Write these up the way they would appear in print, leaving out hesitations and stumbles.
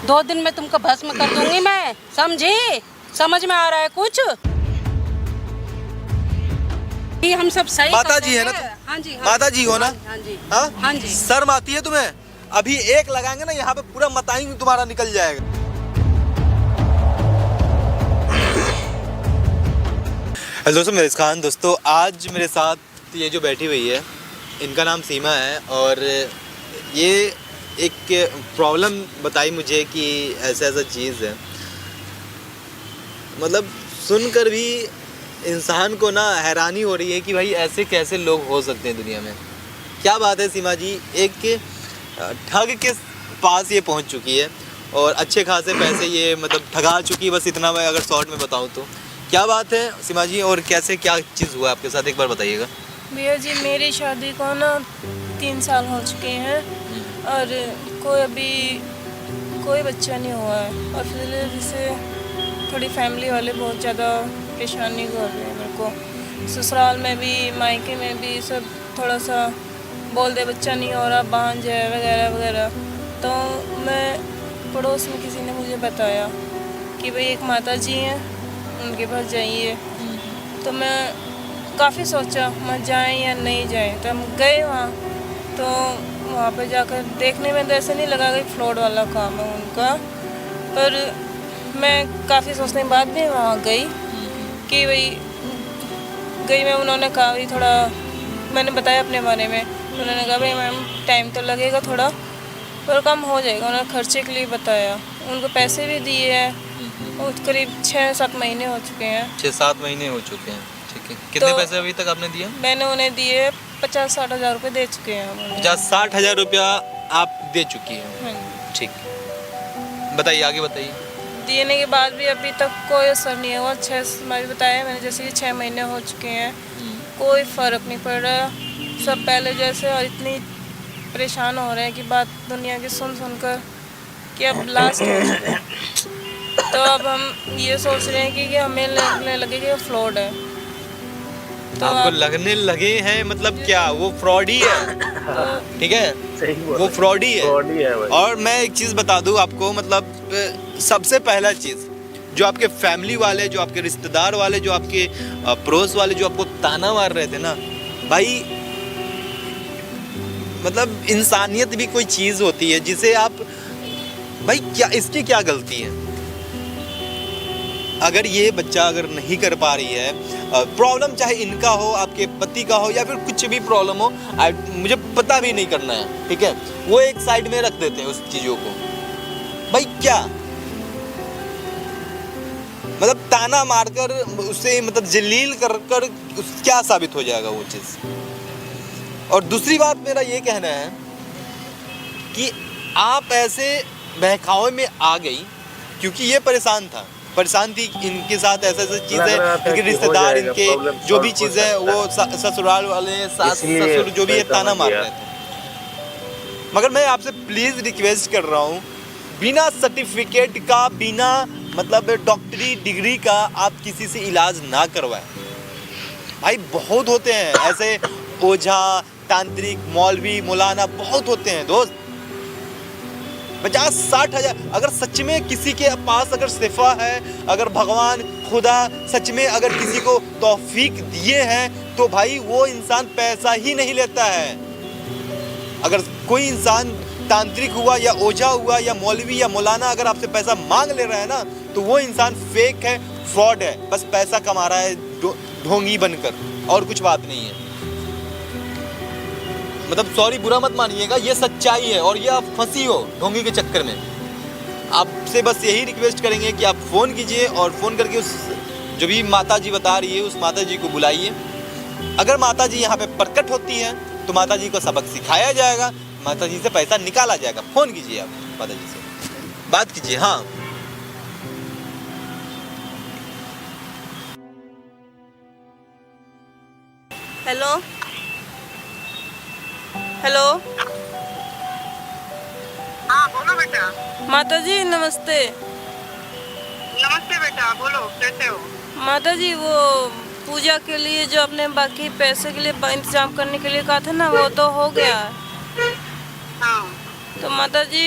2 दिन में तुमको भस्म कर दूंगी मैं, समझी? समझ में आ रहा है कुछ? ये हम सब सही माता कर जी है रहे ना हैं। हाँ जी, माता जी हो ना? हाँ जी, हाँ हाँ जी। शर्म आती है तुम्हें? अभी एक लगाएंगे ना यहाँ पे पूरा मताई तुम्हारा निकल जाएगा। हेलो दोस्तों, मेरे खान दोस्तों, आज मेरे साथ ये जो बैठी हुई है इनका नाम सीमा है और ये एक प्रॉब्लम बताई मुझे कि ऐसा ऐसा चीज़ है। मतलब सुनकर भी इंसान को ना हैरानी हो रही है कि भाई ऐसे कैसे लोग हो सकते हैं दुनिया में। क्या बात है सीमा जी, एक ठग के पास ये पहुंच चुकी है और अच्छे खासे पैसे ये मतलब ठगा चुकी है। बस इतना मैं अगर शॉर्ट में बताऊं तो क्या बात है सीमा जी, और कैसे क्या चीज़ हुआ आपके साथ, एक बार बताइएगा। भैया जी, मेरी शादी को ना 3 साल हो चुके हैं और कोई बच्चा नहीं हुआ है। और फिर से थोड़ी फैमिली वाले बहुत ज़्यादा परेशानी कर रहे हैं मेरे को। ससुराल में भी मायके में भी सब थोड़ा सा बोल दे बच्चा नहीं हो रहा, भांज है वगैरह वगैरह। तो मैं पड़ोस में किसी ने मुझे बताया कि भाई एक माता जी हैं, उनके पास जाइए। तो मैं काफ़ी सोचा मैं जाएं या नहीं जाएं, तो हम गए वहाँ। तो वहाँ पे जाकर देखने में तो ऐसा नहीं लगा कि फ्रॉड वाला काम है उनका, पर मैं काफ़ी सोचने के बाद भी वहाँ गई कि भाई गई मैं। उन्होंने कहा भी थोड़ा, मैंने बताया अपने बारे में, उन्होंने कहा भाई मैम टाइम तो लगेगा थोड़ा, पर कम हो जाएगा। उन्होंने खर्चे के लिए बताया, उनको पैसे भी दिए हैं और करीब 6-7 महीने हो चुके हैं। 6-7 महीने हो चुके हैं, ठीक है। कितने तो पैसे अभी तक आपने दिए? मैंने उन्हें दिए 50-60 हज़ार रुपये दे चुके हैं। 50-60 हज़ार रुपया आप दे चुकी हैं, हाँ, ठीक। बताइए, आगे बताइए। देने के बाद भी अभी तक कोई असर नहीं हुआ। मैं बताया मैंने जैसे कि 6 महीने हो चुके हैं, कोई फ़र्क नहीं पड़ रहा। सब पहले जैसे, और इतनी परेशान हो रहे हैं कि बात दुनिया की सुन कर कि अब लास्ट हो चुका है। तो अब हम ये सोच रहे हैं कि हमें लगने लगे कि फ्रॉड है। तो आपको लगने लगे हैं मतलब क्या वो फ्रॉड ही है? ठीक है, वो फ्रॉड ही है। और मैं एक चीज़ बता दूं आपको, मतलब सबसे पहला चीज़ जो आपके फैमिली वाले, जो आपके रिश्तेदार वाले, जो आपके पड़ोस वाले जो आपको ताना मार रहे थे ना भाई, मतलब इंसानियत भी कोई चीज़ होती है जिसे आप भाई क्या, इसकी क्या गलती है? अगर ये बच्चा अगर नहीं कर पा रही है, प्रॉब्लम चाहे इनका हो, आपके पति का हो, या फिर कुछ भी प्रॉब्लम हो, मुझे पता भी नहीं करना है, ठीक है। वो एक साइड में रख देते हैं उस चीज़ों को। भाई क्या मतलब ताना मारकर उसे मतलब जलील कर क्या साबित हो जाएगा वो चीज़। और दूसरी बात मेरा ये कहना है कि आप ऐसे बहकावे में आ गई क्योंकि ये परेशान थी इनके साथ ऐसे चीज़ें, इनके रिश्तेदार, इनके जो भी चीज़ें, वो ससुराल वाले, सास ससुर जो भी है ताना मार रहे थे। मगर मैं आपसे प्लीज़ रिक्वेस्ट कर रहा हूँ, बिना सर्टिफिकेट का, बिना मतलब डॉक्टरी डिग्री का आप किसी से इलाज ना करवाएं। भाई बहुत होते हैं ऐसे ओझा, तांत्रिक, मौलवी, मौलाना बहुत होते हैं दोस्त। 50-60 हज़ार, अगर सच में किसी के पास अगर सिफा है, अगर भगवान खुदा सच में अगर किसी को तौफीक दिए हैं, तो भाई वो इंसान पैसा ही नहीं लेता है। अगर कोई इंसान तांत्रिक हुआ या ओझा हुआ या मौलवी या मौलाना अगर आपसे पैसा मांग ले रहा है ना, तो वो इंसान फेक है, फ्रॉड है, बस पैसा कमा रहा है ढोंगी बनकर, और कुछ बात नहीं है। मतलब सॉरी, बुरा मत मानिएगा, ये सच्चाई है और ये आप फंसी हो ढोंगी के चक्कर में। आपसे बस यही रिक्वेस्ट करेंगे कि आप फ़ोन कीजिए और फ़ोन करके उस जो भी माता जी बता रही है उस माता जी को बुलाइए। अगर माता जी यहाँ पे प्रकट होती हैं तो माता जी को सबक सिखाया जाएगा, माता जी से पैसा निकाला जाएगा। फ़ोन कीजिए, आप माता जी से बात कीजिए। हाँ, हेलो हेलो। हाँ बोलो बेटा। माता जी नमस्ते। नमस्ते बेटा, बोलो कैसे हो? माता जी, वो पूजा के लिए जो आपने बाकी पैसे के लिए इंतजाम करने के लिए कहा था ना, वो तो हो गया है। हाँ तो माता जी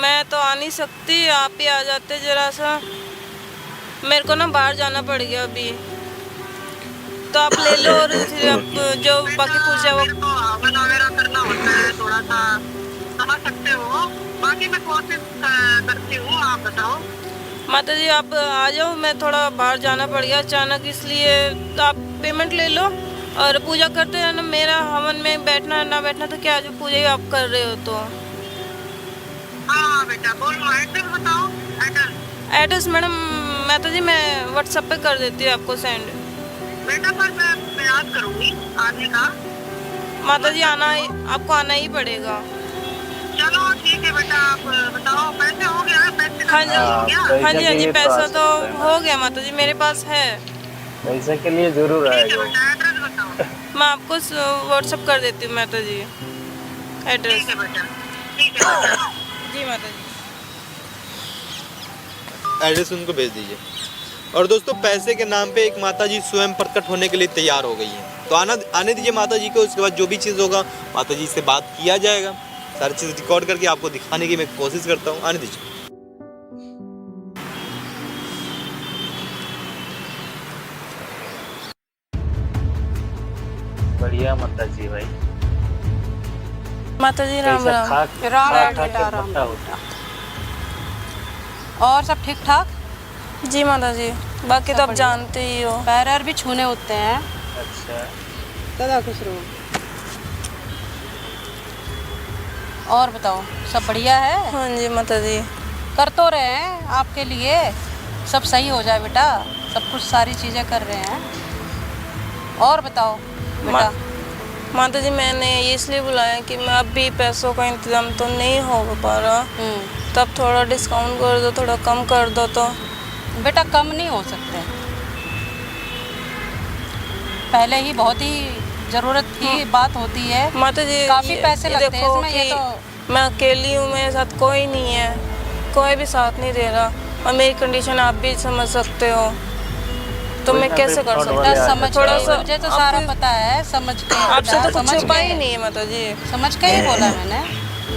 मैं तो आ नहीं सकती, आप ही आ जाते जरा सा। मेरे को ना बाहर जाना पड़ गया अभी, तो आप ले लो और फिर आप जो बाकी पूजा वो। तो हवन वगैरह करना होता है, थोड़ा सा समझ सकते हो। बाकी मैं कोशिश करती हूँ, आप बताओ। माता जी आप आ जाओ, मैं थोड़ा बाहर जाना पड़ गया अचानक, इसलिए तो आप पेमेंट ले लो और पूजा करते हैं ना। मेरा हवन में बैठना ना बैठना तो क्या, जो पूजा ही आप कर रहे हो तो। हाँ बेटा बोलो, एड्रेस बताओ। एड्रेस मैडम माता जी मैं व्हाट्सएप पे कर देती हूँ आपको सेंड। बेटा पर मैं प्रयास करूंगी आने का। माता जी आपको आना ही पड़ेगा। चलो ठीक है बेटा, आप बताओ पैसे हो गया? पैसे हाँ जी हो गया? हाँ जी हाँ जी, पैसा तो हो गया माता जी, मेरे पास है। पैसे के लिए जरूर ठीक है आएगा। बेटा, एड्रेस बताओ। मैं आपको व्हाट्सएप कर देती हूँ माता जी एड्रेस। ठीक है बेटा, ठीक है बेटा। जी माता जी। एड्रेस उनको भेज दीजिए। और दोस्तों पैसे के नाम पे एक माता जी स्वयं प्रकट होने के लिए तैयार हो गई हैं, तो आने दीजिए माता जी को। उसके बाद जो भी चीज़ होगा माता जी से बात किया जाएगा। सारी चीज़ रिकॉर्ड करके आपको दिखाने की मैं कोशिश करता हूँ। आने दीजिए। बढ़िया माता जी भाई। माता जी राम पैसा राम। खा राम खा राम खा बेटा, के राम मोटा राम होता। और सब ठीक ठाक? जी माता जी, बाकी तो आप जानते ही हो। पैर भी छूने होते हैं। अच्छा दादा खुश रहो। और बताओ सब बढ़िया है? हाँ जी माता जी। कर तो रहे हैं आपके लिए, सब सही हो जाए बेटा, सब कुछ सारी चीज़ें कर रहे हैं। और बताओ बेटा। माता जी मैंने ये इसलिए बुलाया कि मैं अभी पैसों का इंतजाम तो नहीं हो पा रहा, तब थोड़ा डिस्काउंट कर दो, थोड़ा कम कर दो। तो बेटा कम नहीं हो सकते, पहले ही बहुत ही ज़रूरत की बात होती है। माता जी काफ़ी पैसे लगते हैं इसमें, ये कि तो मैं अकेली हूँ, मेरे साथ कोई नहीं है, कोई भी साथ नहीं दे रहा, और मेरी कंडीशन आप भी समझ सकते हो, तो मैं कैसे कर सकता बेटा समझ थोड़ा के, सा मुझे तो सारा पता है, समझ के आपसे बेटा, तो कुछ समझ छुपा के। ही नहीं है माता जी। समझ के ही बोला मैंने,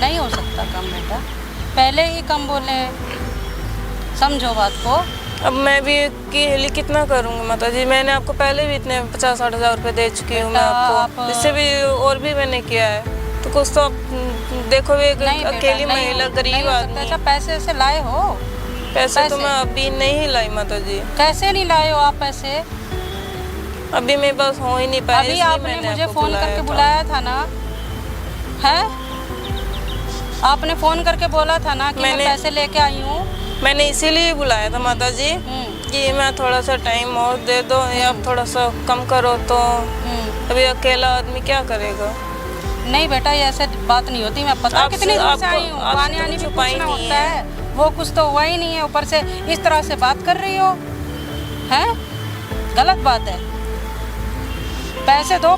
नहीं हो सकता कम बेटा, पहले ही कम बोले, समझो बात को। अब मैं भी के कितना करूँगी माता जी, मैंने आपको पहले भी इतने 50-60 हज़ार रुपये दे चुकी हूँ मैं आपको, इससे भी और भी मैंने किया है, तो कुछ तो आप देखो भी, अकेली महिला गरीब आदमी। अच्छा पैसे ऐसे लाए हो? पैसे तो मैं अभी नहीं लाई माता जी। कैसे नहीं लाए हो आप पैसे? अभी मेरे पास हो ही नहीं पाया। अभी आपने मुझे फ़ोन करके बुलाया था ना, है? आपने फ़ोन करके बोला था ना कि मैं पैसे लेके आई हूँ। मैंने इसीलिए बुलाया था माता जी कि मैं थोड़ा सा टाइम और दे दो, या थोड़ा सा कम करो, तो अभी अकेला आदमी क्या करेगा। नहीं बेटा ये ऐसे बात नहीं होती, मैं पता कितनी दूर से आई हूँ, आने आने भी पूछना होता है, वो कुछ तो हुआ ही नहीं है, ऊपर से इस तरह से बात कर रही हो, हैं? गलत बात है। पैसे दो,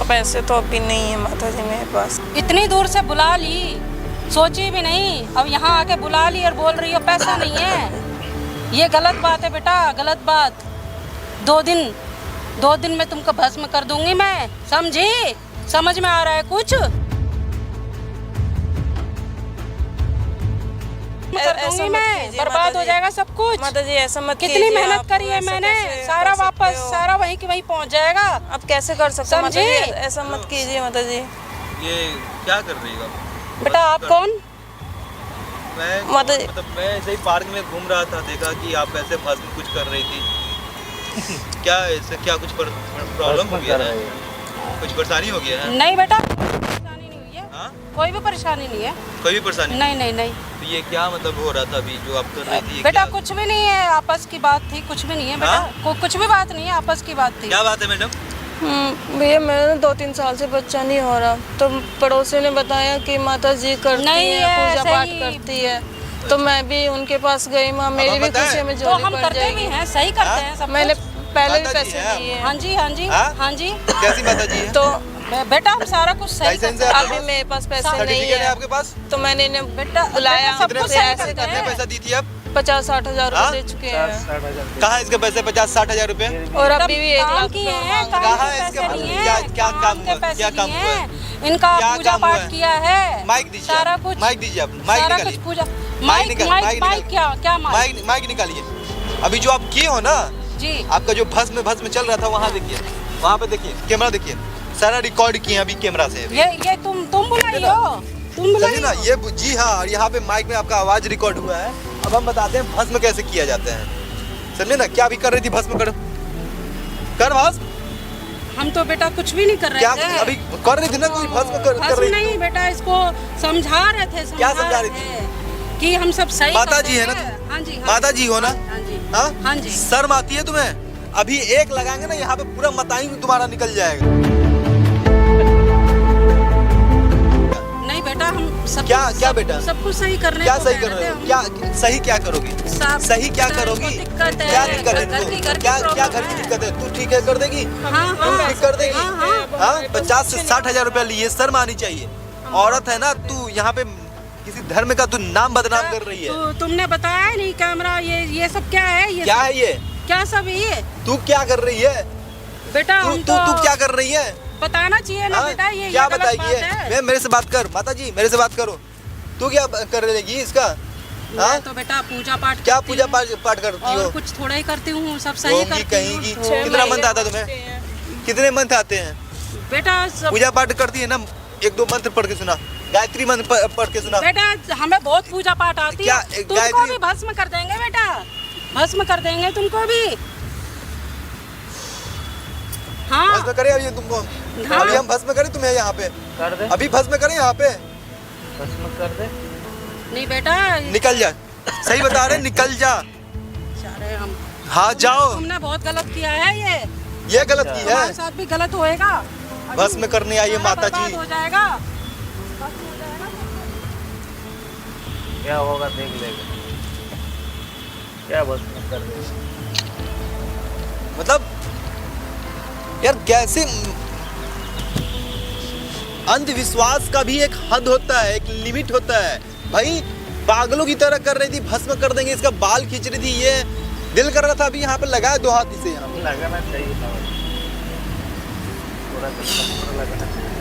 पैसे तो अभी नहीं है माता जी मेरे पास। इतनी दूर से बुला ली, सोची भी नहीं, अब यहाँ आके बुला ली और बोल रही हो पैसा नहीं है, ये गलत बात है बेटा, गलत बात। 2 दिन में तुमको भस्म कर दूंगी मैं, समझी? समझ में आ रहा है कुछ? कर दूंगी मैं, बर्बाद हो जाएगा सब कुछ। माता जी ऐसा मत कीजिए, कितनी मेहनत करी है मैंने, सारा वापस, सारा वहीं की वहीं पहुंच जाएगा। आप कैसे कर सकते हो माता जी? समझी? ऐसा मत कीजिए माता जी। ये क्या कर रही है बेटा आप कौन? मैं माता जी मतलब मैं ऐसे ही पार्क में घूम रहा था, देखा कि आप ऐसे भस्म कुछ कर रही थी। क्या ऐसे क्या कुछ प्रॉब्लम हो गया है? कुछ परेशानी हो गया है? नहीं बेटा परेशानी नहीं हुई है। हाँ? कोई भी परेशानी नहीं है। कोई भी परेशानी नहीं। तो ये क्या मतलब हो रहा था अभी जो आप कर रही थी? बेटा क्या? कुछ भी नहीं है, आपस की बात थी, कुछ भी नहीं है बेटा। कुछ भी बात नहीं है, आपस की बात थी। क्या बात है मैडम? भैया मेरा 2-3 साल से बच्चा नहीं हो रहा, तो पड़ोसी ने बताया कि माता जी करती है, पूजा पाठ करती है, तो मैं भी उनके पास गई, माँ मेरी भी खुशी में तो झोली हम पड़ करते भी जाएगी। हैं, सही करते हैं सब। मैंने पहले भी माता जी पैसे हैं दिए हैं। हाँ जी। कैसी माता जी है? तो बेटा हम सारा कुछ सही लाइसेंस करते है हैं। आपके अभी मेरे पास पैसे नहीं सर्टिफिकेट है है, आपके पास? तो मैंने इन्हें बेटा बुलाया, सब कितने कुछ सही पैसे करते कितने हैं। पैसा दी थी आप? 50-60 हज़ार हाँ? रुपये दे चुके हैं। 60,000 कहाँ है इसके पैसे 50-60 हजार रुपए? और अभी भी 1 काम लाख किए रुपये हैं, काम कहाँ के है इसके पैसे पास? लिए क्या- हैं, क्या काम के हुआ? पैसे क्या काम लिए हुआ? हैं। इनका क्या पूजा काम हुआ पाठ है? किया है, माइक दीजिए सारा आप। कुछ, माइक दीजिए आप, माइक सारा निकालिए। कुछ पूजा। माइक माइक निकाल- माइक माइक माइक निकाल- क्या माइक? माइक निकालिए। अभी जो आप किए हो ना, जी आपका जो भस्म चल रहा था, वहाँ देखिए, वहाँ पे देखिए, कैमरा देखिए, सारा रिकॉर्ड किए हैं अभी कैमरा से। ये तुम बुलाई हो, तुम बुलाई समझे ना, हो। ये जी हाँ, और यहाँ पे माइक में आपका आवाज रिकॉर्ड हुआ है। अब हम बताते हैं भस्म कैसे किया जाता है, समझे ना। क्या भी कर रही थी भस्म, कर भस्म। हम तो बेटा कुछ भी नहीं कर रहे क्या थे। अभी कर रही थी ना, कोई भस्म कर भस्म रही नहीं थी। बेटा, इसको समझा रहे थे, क्या समझा रही थे कि हम सब सही माता कर जी है रहे ना हैं। तुम? हाँ जी, हाँ माता जी हो ना? हाँ जी, हाँ हाँ जी। शर्म आती है तुम्हें? अभी एक लगाएंगे ना, यहाँ पे पूरा मताई तुम्हारा निकल जाएगा। नहीं बेटा, हम सब क्या बेटा? सब कुछ सही करने क्या को सही कह कर रहे रहे थे हो? हम। क्या सही क्या करोगी? सही क्या करोगी? दिक्कत है, क्या दिक्कत है घर की तुमको? क्या प्रॉब्लम घर की है। दिक्कत है? तू ठीक है कर देगी? हाँ तू हाँ ठीक कर देगी? हाँ, हाँ 50 से 60 हजार रुपया लिए, शर्म आनी चाहिए। औरत है ना तू, यहाँ पे किसी धर्म का तू नाम बदनाम कर रही है। तो तुमने बताया नहीं कैमरा, ये सब क्या है? ये क्या सब, है ये? क्या सब है ये? तू क्या कर रही है? बेटा तू हम तू तो तू क्या कर रही है? बताना चाहिए ना हाँ? बेटा, ये क्या गलत बताएगी बात ये? है। मेरे से बात कर, माता जी मेरे से बात करो। तू क्या कर लेगी इसका? हाँ मैं तो बेटा पूजा पाठ क्या करती पूजा हूँ, पाठ करती हो? और कुछ थोड़ा ही करती हूँ, सब सही होंगी करती कहीं की। हूँ। 6 कितना महीने मंथ आता होते तुम्हें? हैं। कितने मंथ आते हैं? बेटा सब पूजा पाठ करती है ना, 1-2 मंत्र पढ़ के सुना, गायत्री मंत्र पढ़ के सुना। बेटा हमें बहुत पूजा पाठ आती क्या, है, तुमको गायत्री- भी भस्म कर देंगे बेटा, भस्म कर देंगे तुमको भी। हाँ भस्म करें अभी तुमको? हाँ। अभी हम भस्म करें तुम्हें यहाँ पे? कर दे, अभी भस्म करें यहाँ पे? भस्म कर दे। नहीं बेटा, निकल जा, सही बता रहे, निकल जा। अरे हम हाँ जाओ, तुमने बहुत गलत किया है, ये गलत की तुम्हारे है। साथ भी गलत होएगा। भस्म करने आई है तुम्हारा माता बर्बाद जी। हो जाएगा, भस्म हो जाएगा। क्या होगा देख लेगा। क्या भस्म कर दे। मतलब यार कैसे, अंधविश्वास का भी एक हद होता है, एक लिमिट होता है। भाई पागलों की तरह कर रही थी, भस्म कर देंगे, इसका बाल खींच रही थी, ये दिल कर रहा था अभी यहाँ पे लगाया 2 हाथ इसे यहाँ पे। लगाना चाहिए था भाई। थोड़ा सा लगाना चाहिए।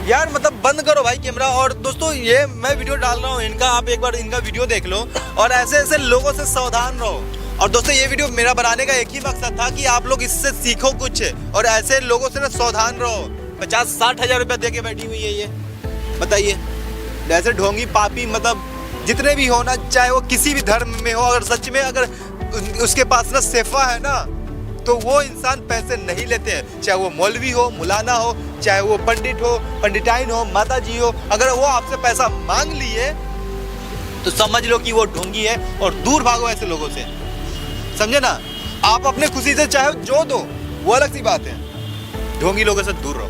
यार मतलब बंद करो भाई कैमरा। और दोस्तों ये मैं वीडियो डाल रहा हूँ इनका, आप एक बार इनका वीडियो देख लो और ऐसे ऐसे लोगों से सावधान रहो। और दोस्तों ये वीडियो मेरा बनाने का एक ही मकसद था कि आप लोग इससे सीखो कुछ, और ऐसे लोगों से ना सावधान रहो। 50-60 हजार रुपया दे के बैठी हुई है ये, बताइए। ऐसे ढोंगी पापी मतलब जितने भी हो ना, चाहे वो किसी भी धर्म में हो, अगर सच में अगर उसके पास ना सेफा है ना, तो वो इंसान पैसे नहीं लेते हैं। चाहे वो मौलवी हो, मुलाना हो, चाहे वो पंडित हो, पंडिताइन हो, माता जी हो, अगर वो आपसे पैसा मांग लिए तो समझ लो कि वो ढोंगी है, और दूर भागो ऐसे लोगों से, समझे ना। आप अपने खुशी से चाहे जो दो, वो अलग सी बात है, ढोंगी लोगों से दूर रहो।